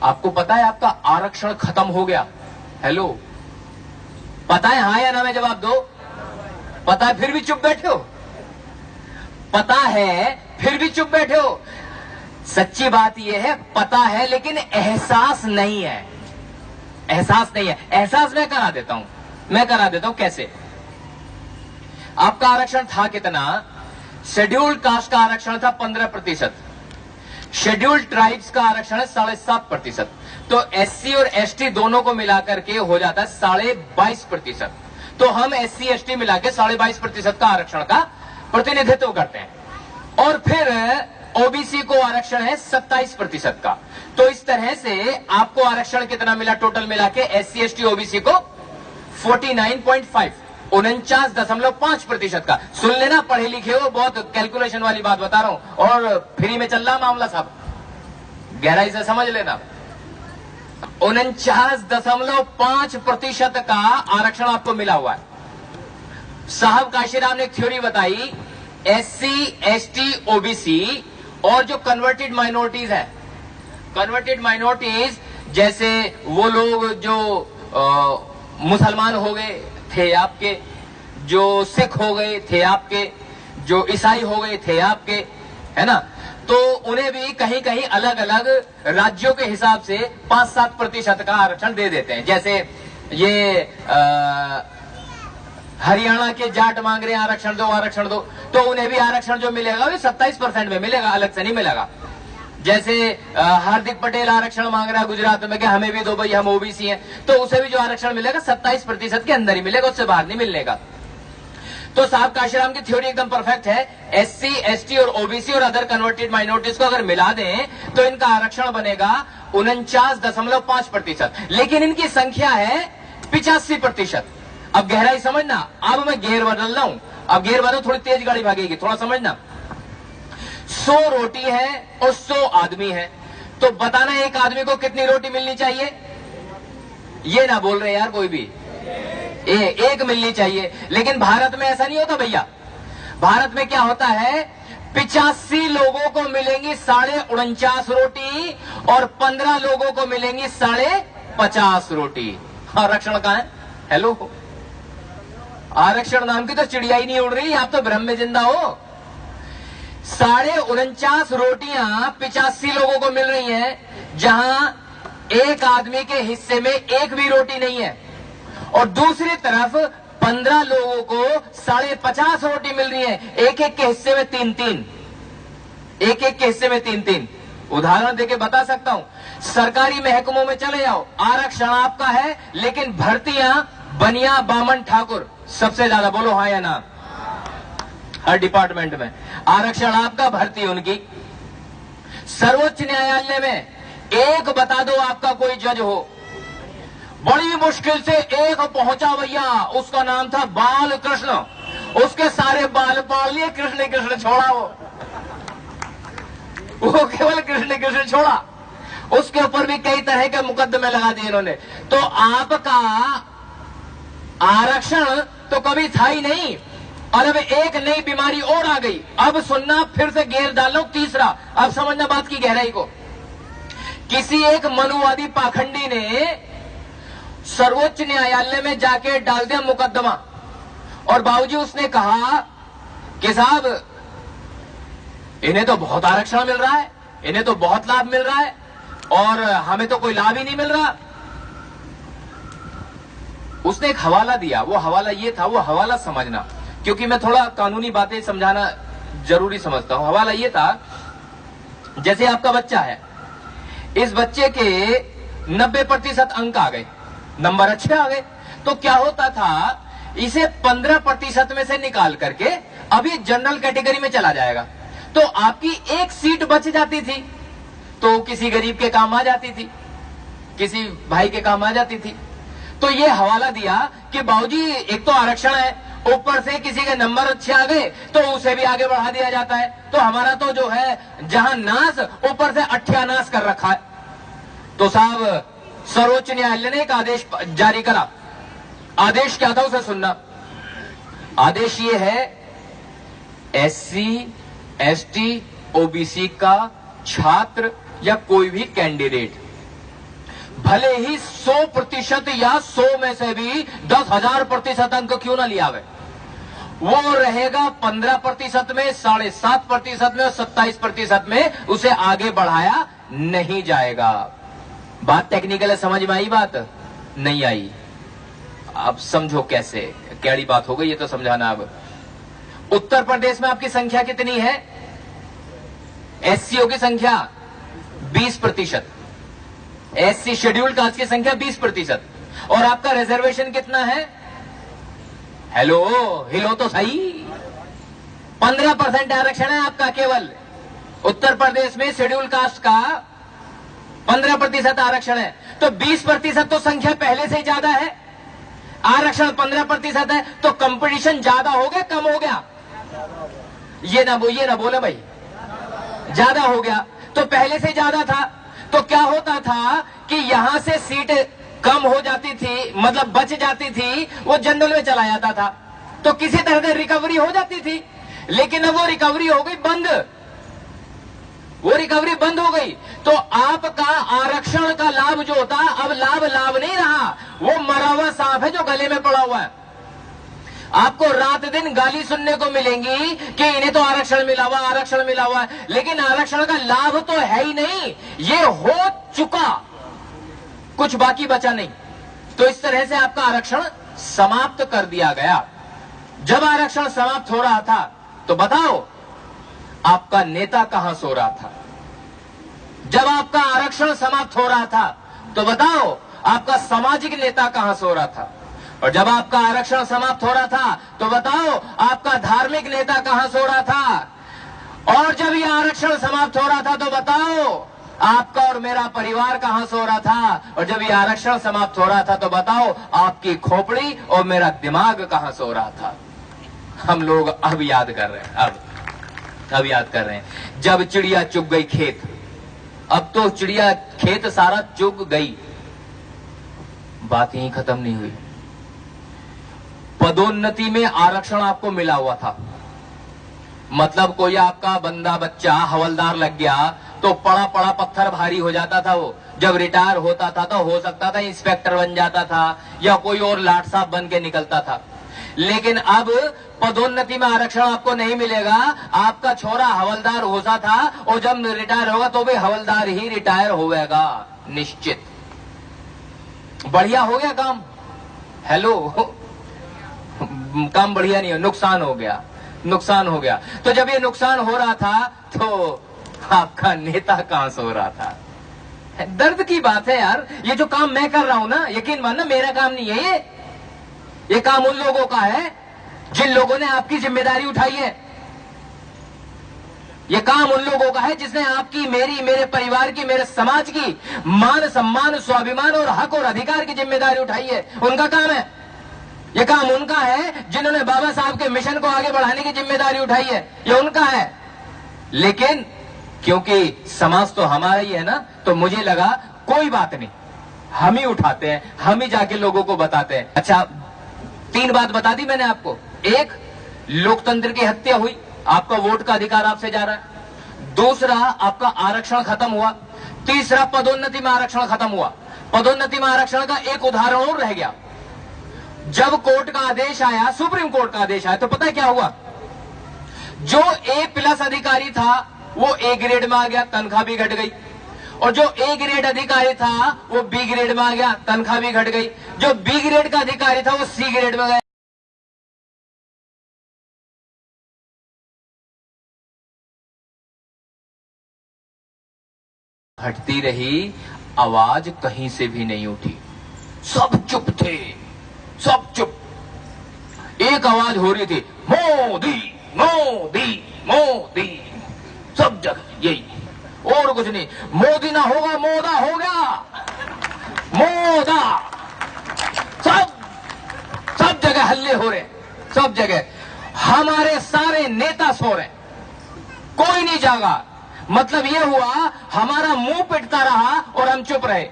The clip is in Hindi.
आपको पता है आपका आरक्षण खत्म हो गया? हेलो, पता है? हाँ या ना में जवाब दो। पता है फिर भी चुप बैठे हो? पता है फिर भी चुप बैठे हो? सच्ची बात यह है, पता है लेकिन एहसास नहीं है। एहसास नहीं है। एहसास मैं करा देता हूं। कैसे? आपका आरक्षण था कितना? शेड्यूल्ड कास्ट का आरक्षण था 15%, शेड्यूल्ड ट्राइब्स का आरक्षण है 7.5%, तो एससी और एसटी दोनों को मिलाकर के हो जाता है 22.5%। तो हम एससी एसटी मिला के 22.5% का आरक्षण का प्रतिनिधित्व करते हैं। और फिर ओबीसी को आरक्षण है 27% का। तो इस तरह से आपको आरक्षण कितना मिला टोटल मिला के? एससी एसटी ओबीसी को 49.5, 49.5% का। सुन लेना, पढ़े लिखे हो, बहुत कैलकुलेशन वाली बात बता रहा हूं और फ्री में चल रहा मामला साहब, गहराई से समझ लेना। 49.5% का आरक्षण आपको मिला हुआ है। साहब काशीराम ने एक थ्योरी बताई, एससी एसटी ओबीसी और जो कन्वर्टेड माइनॉरिटीज है, कन्वर्टेड माइनॉरिटीज जैसे वो लोग जो मुसलमान हो गए थे आपके, जो सिख हो गए थे आपके, जो ईसाई हो गए थे आपके, है ना, तो उन्हें भी कहीं कहीं अलग अलग राज्यों के हिसाब से 5-7% का आरक्षण दे देते हैं। जैसे ये हरियाणा के जाट मांग रहे हैं आरक्षण दो, तो उन्हें भी आरक्षण जो मिलेगा वो 27% में मिलेगा, अलग से नहीं मिलेगा। जैसे हार्दिक पटेल आरक्षण मांग रहा है गुजरात में कि हमें भी दो भाई, हम ओबीसी हैं, तो उसे भी जो आरक्षण मिलेगा 27% के अंदर ही मिलेगा, उससे बाहर नहीं मिलेगा। तो साहब काशीराम की थ्योरी एकदम परफेक्ट है। एससी एसटी और ओबीसी और अदर कन्वर्टेड माइनॉरिटीज को अगर मिला दें तो इनका आरक्षण बनेगा 49.5%, लेकिन इनकी संख्या है 85%। अब गहराई समझना, अब मैं घेर बदल रहा हूं, अब घेर बदल, थोड़ी तेज गाड़ी भागेगी, थोड़ा समझना। 100 रोटी है और 100 आदमी है, तो बताना एक आदमी को कितनी रोटी मिलनी चाहिए? ये ना बोल रहे यार कोई भी, एक मिलनी चाहिए। लेकिन भारत में ऐसा नहीं होता भैया। भारत में क्या होता है, 85 लोगों को मिलेंगी 49.5 रोटी और 15 लोगों को मिलेंगी 50.5 रोटी। आरक्षण कहां है? हेलो, आरक्षण नाम की तो चिड़िया ही नहीं उड़ रही, आप तो भ्रम में जिंदा हो। 49.5 रोटियां 85 लोगों को मिल रही हैं, जहां एक आदमी के हिस्से में एक भी रोटी नहीं है, और दूसरी तरफ 15 लोगों को 50.5 रोटी मिल रही है, एक एक के हिस्से में 3-3, एक एक के हिस्से में 3-3। उदाहरण देके बता सकता हूं, सरकारी महकमों में चले जाओ, आरक्षण आपका है, लेकिन भर्तियां बनिया बामन ठाकुर सबसे ज्यादा, बोलो हाँ या ना। हर डिपार्टमेंट में आरक्षण आपका, भर्ती उनकी। सर्वोच्च न्यायालय में एक बता दो आपका कोई जज हो, बड़ी मुश्किल से एक पहुंचा भैया, उसका नाम था बाल कृष्ण, उसके सारे बाल पाड़ लिए, कृष्ण कृष्ण छोड़ा, वो केवल कृष्ण कृष्ण छोड़ा, उसके ऊपर भी कई तरह के मुकदमे लगा दिए इन्होंने। तो आपका आरक्षण तो कभी था ही नहीं, और अब एक नई बीमारी और आ गई। अब सुनना, फिर से घेर डाल लो तीसरा, अब समझना बात की गहराई को। किसी एक मनुवादी पाखंडी ने सर्वोच्च न्यायालय में जाके डाल दिया मुकदमा, और बाबूजी उसने कहा कि साहब इन्हें तो बहुत आरक्षण मिल रहा है, इन्हें तो बहुत लाभ मिल रहा है, और हमें तो कोई लाभ ही नहीं मिल रहा। उसने एक हवाला दिया, वो हवाला ये था, वो हवाला समझना, क्योंकि मैं थोड़ा कानूनी बातें समझाना जरूरी समझता हूं। हवाला ये था, जैसे आपका बच्चा है, इस बच्चे के 90% अंक आ गए, नंबर अच्छे आ गए, तो क्या होता था, इसे 15% में से निकाल करके अभी जनरल कैटेगरी में चला जाएगा, तो आपकी एक सीट बच जाती थी, तो किसी गरीब के काम आ जाती थी, किसी भाई के काम आ जाती थी। तो ये हवाला दिया कि बाबूजी एक तो आरक्षण है, ऊपर से किसी के नंबर अच्छे आ गए तो उसे भी आगे बढ़ा दिया जाता है, तो हमारा तो जो है जहां नाश, ऊपर से अठ्यानाश कर रखा है। तो साहब सर्वोच्च न्यायालय ने एक आदेश जारी करा। आदेश क्या था उसे सुनना। आदेश ये है, एससी एसटी ओबीसी का छात्र या कोई भी कैंडिडेट भले ही 100% या 100 में से भी 10,000% अंक क्यों ना लिया गए, वो रहेगा 15% में, 7.5% में और 27% में, उसे आगे बढ़ाया नहीं जाएगा। बात टेक्निकल है, समझ में आई बात? नहीं आई? अब समझो कैसे, कैड़ी बात हो गई ये तो समझाना। अब उत्तर प्रदेश में आपकी संख्या कितनी है? एससीओ की संख्या 20%, एससी शेड्यूल कास्ट की संख्या 20%, और आपका रिजर्वेशन कितना है? हेलो, हिलो तो सही। 15% आरक्षण है आपका केवल उत्तर प्रदेश में, शेड्यूल कास्ट का 15% आरक्षण है। तो 20% तो संख्या पहले से ही ज्यादा है, आरक्षण 15% है, तो कंपटीशन ज्यादा हो गया कम हो गया? ये ना बोले भाई, ज्यादा हो गया। तो पहले से ज्यादा था तो क्या होता था कि यहां से सीट कम हो जाती थी, मतलब बच जाती थी, वो जनरल में चला जाता था, तो किसी तरह से रिकवरी हो जाती थी। लेकिन अब वो रिकवरी हो गई बंद, वो रिकवरी बंद हो गई। तो आपका आरक्षण का लाभ जो होता, अब लाभ नहीं रहा, वो मरा हुआ सांप है जो गले में पड़ा हुआ है। आपको रात दिन गाली सुनने को मिलेंगी कि इन्हें तो आरक्षण मिला हुआ है, लेकिन आरक्षण का लाभ तो है ही नहीं, ये हो चुका, कुछ बाकी बचा नहीं। तो इस तरह से आपका आरक्षण समाप्त कर दिया गया। जब आरक्षण समाप्त हो रहा था तो बताओ आपका नेता कहां सो रहा था? जब आपका आरक्षण समाप्त हो रहा था तो बताओ आपका सामाजिक नेता कहां सो रहा था? और जब आपका आरक्षण समाप्त हो रहा था तो बताओ आपका धार्मिक नेता कहां सो रहा था? और जब ये आरक्षण समाप्त हो रहा था तो बताओ आपका और मेरा परिवार कहां सो रहा था? और जब ये आरक्षण समाप्त हो रहा था तो बताओ आपकी खोपड़ी और मेरा दिमाग कहां सो रहा था? हम लोग अब याद कर रहे हैं, अब याद कर रहे हैं। जब चिड़िया चुग गई खेत, अब तो चिड़िया खेत सारा चुग गई, बात यहीं खत्म नहीं हुई। पदोन्नति में आरक्षण आपको मिला हुआ था, मतलब कोई आपका बंदा बच्चा हवलदार लग गया तो पड़ा पड़ा पत्थर भारी हो जाता था। वो जब रिटायर होता था तो हो सकता था इंस्पेक्टर बन जाता था या कोई और लाट साहब बन के निकलता था। लेकिन अब पदोन्नति में आरक्षण आपको नहीं मिलेगा। आपका छोरा हवलदार होता था और जब रिटायर होगा तो भी हवलदार ही रिटायर होगा, निश्चित। बढ़िया हो गया काम? हेलो, काम बढ़िया नहीं हो, नुकसान हो गया। तो जब ये नुकसान हो रहा था तो आपका नेता कहां सो रहा था? दर्द की बात है यार। ये जो काम मैं कर रहा हूं ना, यकीन मानना मेरा काम नहीं है ये काम उन लोगों का है जिन लोगों ने आपकी जिम्मेदारी उठाई है। ये काम उन लोगों का है जिसने आपकी, मेरी, मेरे परिवार की, मेरे समाज की मान सम्मान, स्वाभिमान और हक और अधिकार की जिम्मेदारी उठाई है। उनका काम है ये। काम उनका है जिन्होंने बाबा साहब के मिशन को आगे बढ़ाने की जिम्मेदारी उठाई है, ये उनका है। लेकिन क्योंकि समाज तो हमारा ही है ना, तो मुझे लगा कोई बात नहीं, हम ही उठाते हैं, हम ही जाके लोगों को बताते हैं। अच्छा, 3 बात बता दी मैंने आपको। एक, लोकतंत्र की हत्या हुई, आपका वोट का अधिकार आपसे जा रहा है। दूसरा, आपका आरक्षण खत्म हुआ। तीसरा, पदोन्नति में आरक्षण खत्म हुआ। पदोन्नति में आरक्षण का एक उदाहरण और रह गया। जब कोर्ट का आदेश आया, सुप्रीम कोर्ट का आदेश आया, तो पता है क्या हुआ? जो A+ अधिकारी था वो A ग्रेड में आ गया, तनख्वाह भी घट गई। और जो A ग्रेड अधिकारी था वो B ग्रेड में आ गया, तनख्वाह भी घट गई। जो B ग्रेड का अधिकारी था वो C ग्रेड में गया। घटती रही, आवाज कहीं से भी नहीं उठी, सब चुप थे, सब चुप। एक आवाज हो रही थी, मोदी मोदी मोदी, सब जगह यही, और कुछ नहीं। मोदी ना होगा, मोदा हो गया, मोदा। सब जगह हल्ले हो रहे, सब जगह। हमारे सारे नेता सो रहे, कोई नहीं जागा। मतलब ये हुआ, हमारा मुंह पिटता रहा और हम चुप रहे।